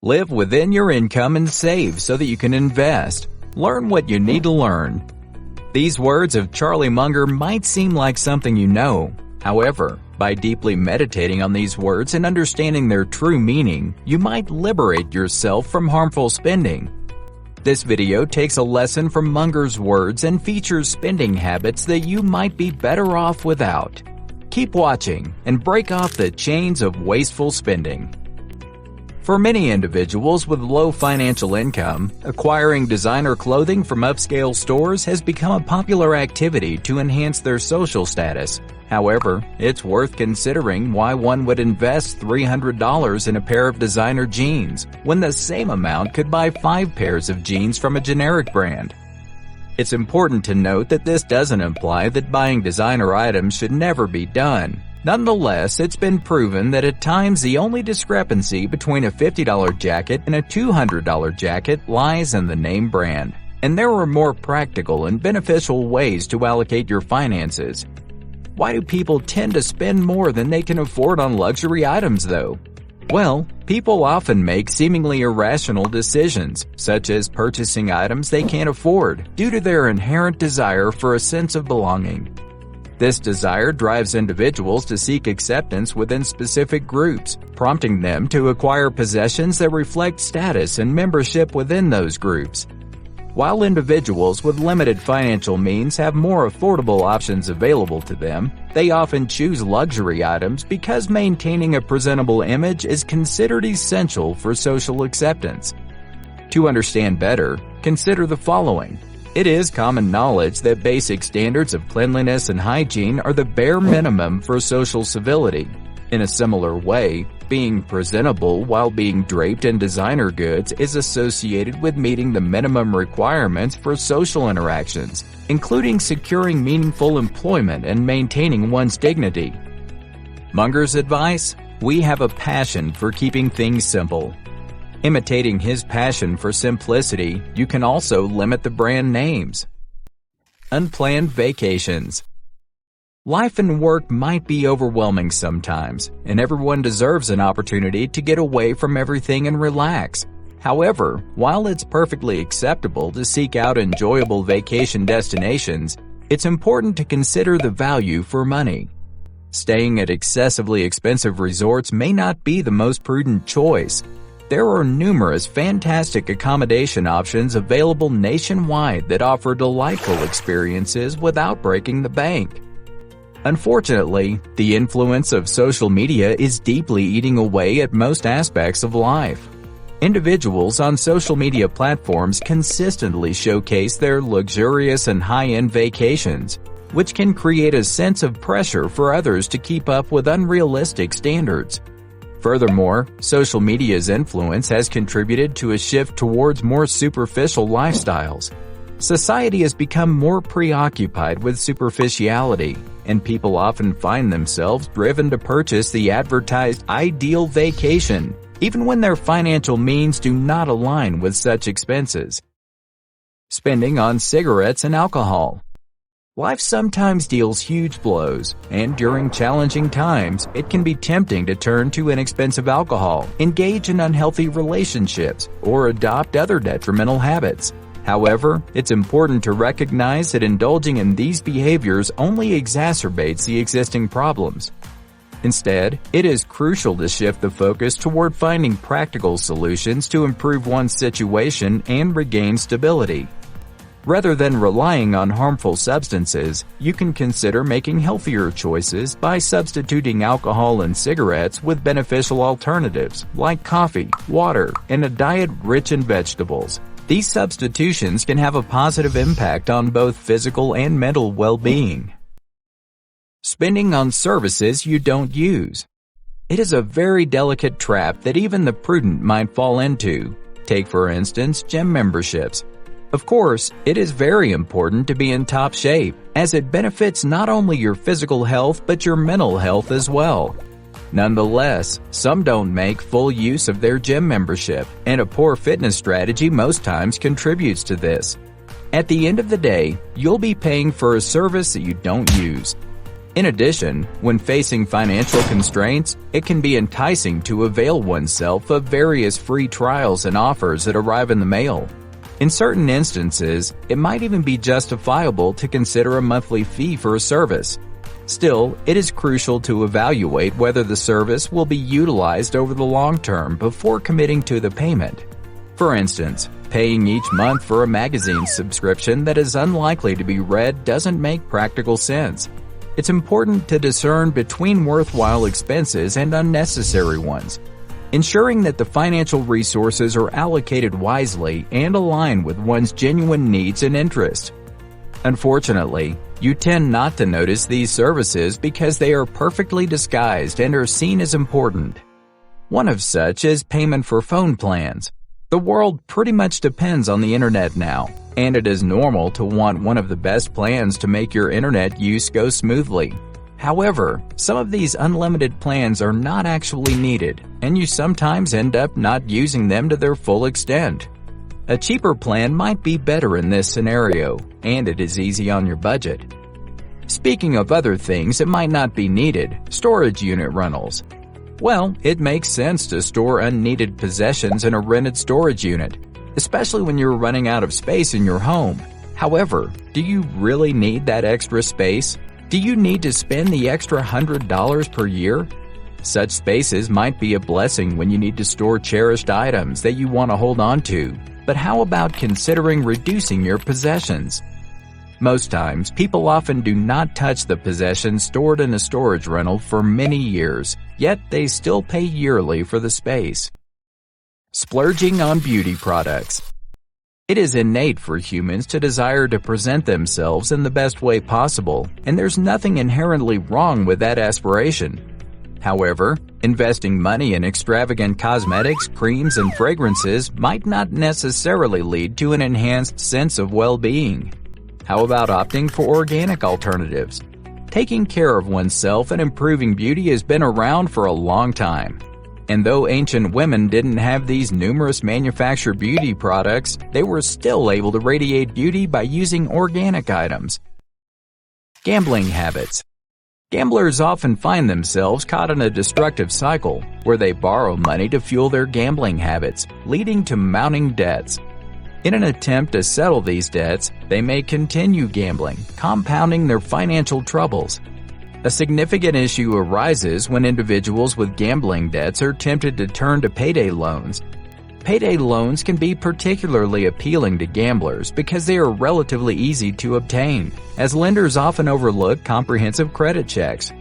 Live within your income and save so that you can invest. Learn what you need to learn. These words of Charlie Munger might seem like something you know. However, by deeply meditating on these words and understanding their true meaning, you might liberate yourself from harmful spending. This video takes a lesson from Munger's words and features spending habits that you might be better off without. Keep watching and break off the chains of wasteful spending. For many individuals with low financial income, acquiring designer clothing from upscale stores has become a popular activity to enhance their social status. However, it's worth considering why one would invest $300 in a pair of designer jeans when the same amount could buy 5 pairs of jeans from a generic brand. It's important to note that this doesn't imply that buying designer items should never be done. Nonetheless, it's been proven that at times the only discrepancy between a $50 jacket and a $200 jacket lies in the name brand, and there are more practical and beneficial ways to allocate your finances. Why do people tend to spend more than they can afford on luxury items, though? Well, people often make seemingly irrational decisions, such as purchasing items they can't afford, due to their inherent desire for a sense of belonging. This desire drives individuals to seek acceptance within specific groups, prompting them to acquire possessions that reflect status and membership within those groups. While individuals with limited financial means have more affordable options available to them, they often choose luxury items because maintaining a presentable image is considered essential for social acceptance. To understand better, consider the following. It is common knowledge that basic standards of cleanliness and hygiene are the bare minimum for social civility. In a similar way, being presentable while being draped in designer goods is associated with meeting the minimum requirements for social interactions, including securing meaningful employment and maintaining one's dignity. Munger's advice? We have a passion for keeping things simple. Imitating his passion for simplicity, you can also limit the brand names. Unplanned vacations. Life and work might be overwhelming sometimes, and everyone deserves an opportunity to get away from everything and relax. However, while it's perfectly acceptable to seek out enjoyable vacation destinations, it's important to consider the value for money. Staying at excessively expensive resorts may not be the most prudent choice. There are numerous fantastic accommodation options available nationwide that offer delightful experiences without breaking the bank. Unfortunately, the influence of social media is deeply eating away at most aspects of life. Individuals on social media platforms consistently showcase their luxurious and high-end vacations, which can create a sense of pressure for others to keep up with unrealistic standards. Furthermore, social media's influence has contributed to a shift towards more superficial lifestyles. Society has become more preoccupied with superficiality, and people often find themselves driven to purchase the advertised ideal vacation, even when their financial means do not align with such expenses. Spending on cigarettes and alcohol. Life sometimes deals huge blows, and during challenging times, it can be tempting to turn to inexpensive alcohol, engage in unhealthy relationships, or adopt other detrimental habits. However, it's important to recognize that indulging in these behaviors only exacerbates the existing problems. Instead, it is crucial to shift the focus toward finding practical solutions to improve one's situation and regain stability. Rather than relying on harmful substances, you can consider making healthier choices by substituting alcohol and cigarettes with beneficial alternatives like coffee, water, and a diet rich in vegetables. These substitutions can have a positive impact on both physical and mental well-being. Spending on services you don't use. It is a very delicate trap that even the prudent might fall into. Take, for instance, gym memberships. Of course, it is very important to be in top shape, as it benefits not only your physical health but your mental health as well. Nonetheless, some don't make full use of their gym membership, and a poor fitness strategy most times contributes to this. At the end of the day, you'll be paying for a service that you don't use. In addition, when facing financial constraints, it can be enticing to avail oneself of various free trials and offers that arrive in the mail. In certain instances, it might even be justifiable to consider a monthly fee for a service. Still, it is crucial to evaluate whether the service will be utilized over the long term before committing to the payment. For instance, paying each month for a magazine subscription that is unlikely to be read doesn't make practical sense. It's important to discern between worthwhile expenses and unnecessary ones, ensuring that the financial resources are allocated wisely and align with one's genuine needs and interests. Unfortunately, you tend not to notice these services because they are perfectly disguised and are seen as important. One of such is payment for phone plans. The world pretty much depends on the internet now, and it is normal to want one of the best plans to make your internet use go smoothly. However, some of these unlimited plans are not actually needed, and you sometimes end up not using them to their full extent. A cheaper plan might be better in this scenario, and it is easy on your budget. Speaking of other things that might not be needed, storage unit rentals. Well, it makes sense to store unneeded possessions in a rented storage unit, especially when you're running out of space in your home. However, do you really need that extra space? Do you need to spend the extra $100 per year? Such spaces might be a blessing when you need to store cherished items that you want to hold on to, but how about considering reducing your possessions? Most times, people often do not touch the possessions stored in a storage rental for many years, yet they still pay yearly for the space. Splurging on beauty products. It is innate for humans to desire to present themselves in the best way possible, and there's nothing inherently wrong with that aspiration. However, investing money in extravagant cosmetics, creams, and fragrances might not necessarily lead to an enhanced sense of well-being. How about opting for organic alternatives? Taking care of oneself and improving beauty has been around for a long time. And though ancient women didn't have these numerous manufactured beauty products, they were still able to radiate beauty by using organic items. Gambling habits. Gamblers often find themselves caught in a destructive cycle where they borrow money to fuel their gambling habits, leading to mounting debts. In an attempt to settle these debts, they may continue gambling, compounding their financial troubles. A significant issue arises when individuals with gambling debts are tempted to turn to payday loans. Payday loans can be particularly appealing to gamblers because they are relatively easy to obtain, as lenders often overlook comprehensive credit checks.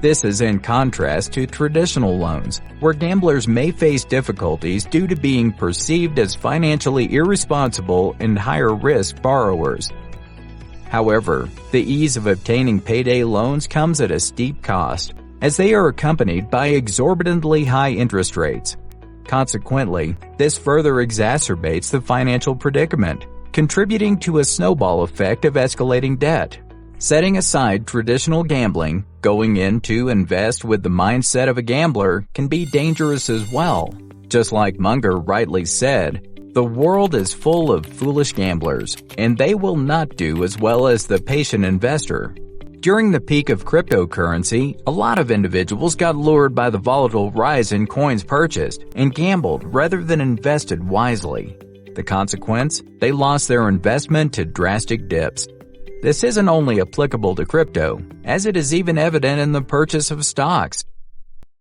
This is in contrast to traditional loans, where gamblers may face difficulties due to being perceived as financially irresponsible and higher-risk borrowers. However, the ease of obtaining payday loans comes at a steep cost, as they are accompanied by exorbitantly high interest rates. Consequently, this further exacerbates the financial predicament, contributing to a snowball effect of escalating debt. Setting aside traditional gambling, going in to invest with the mindset of a gambler can be dangerous as well. Just like Munger rightly said, the world is full of foolish gamblers, and they will not do as well as the patient investor. During the peak of cryptocurrency, a lot of individuals got lured by the volatile rise in coins purchased and gambled rather than invested wisely. The consequence? They lost their investment to drastic dips. This isn't only applicable to crypto, as it is even evident in the purchase of stocks.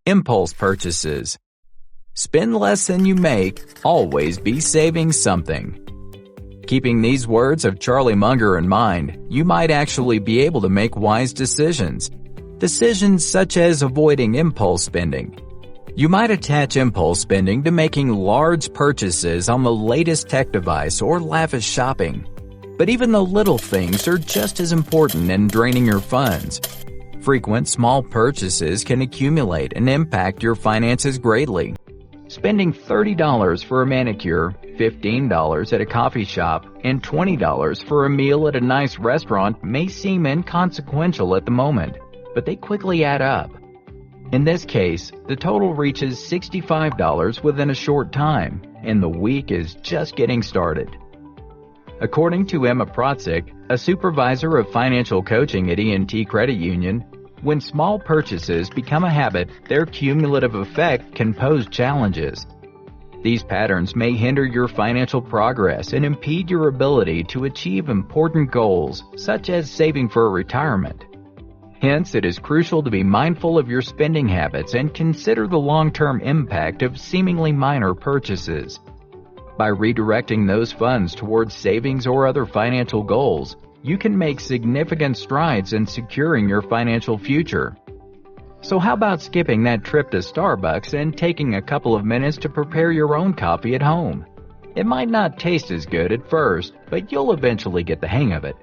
Impulse purchases. Spend less than you make, always be saving something. Keeping these words of Charlie Munger in mind, you might actually be able to make wise decisions. Decisions such as avoiding impulse spending. You might attach impulse spending to making large purchases on the latest tech device or lavish shopping. But even the little things are just as important in draining your funds. Frequent small purchases can accumulate and impact your finances greatly. Spending $30 for a manicure, $15 at a coffee shop, and $20 for a meal at a nice restaurant may seem inconsequential at the moment, but they quickly add up. In this case, the total reaches $65 within a short time, and the week is just getting started. According to Emma Protzik, a supervisor of financial coaching at E&T Credit Union, When small purchases become a habit, their cumulative effect can pose challenges. These patterns may hinder your financial progress and impede your ability to achieve important goals, such as saving for retirement. Hence, it is crucial to be mindful of your spending habits and consider the long-term impact of seemingly minor purchases. By redirecting those funds towards savings or other financial goals, you can make significant strides in securing your financial future. So how about skipping that trip to Starbucks and taking a couple of minutes to prepare your own coffee at home? It might not taste as good at first, but you'll eventually get the hang of it.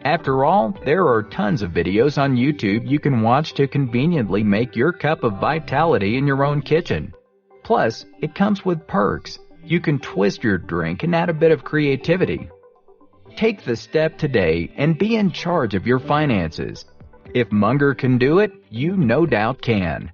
After all, there are tons of videos on YouTube you can watch to conveniently make your cup of vitality in your own kitchen. Plus, it comes with perks. You can twist your drink and add a bit of creativity. Take the step today and be in charge of your finances. If Munger can do it, you no doubt can.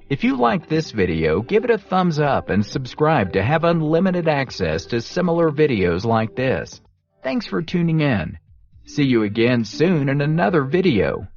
If you like this video, give it a thumbs up and subscribe to have unlimited access to similar videos like this. Thanks for tuning in. See you again soon in another video.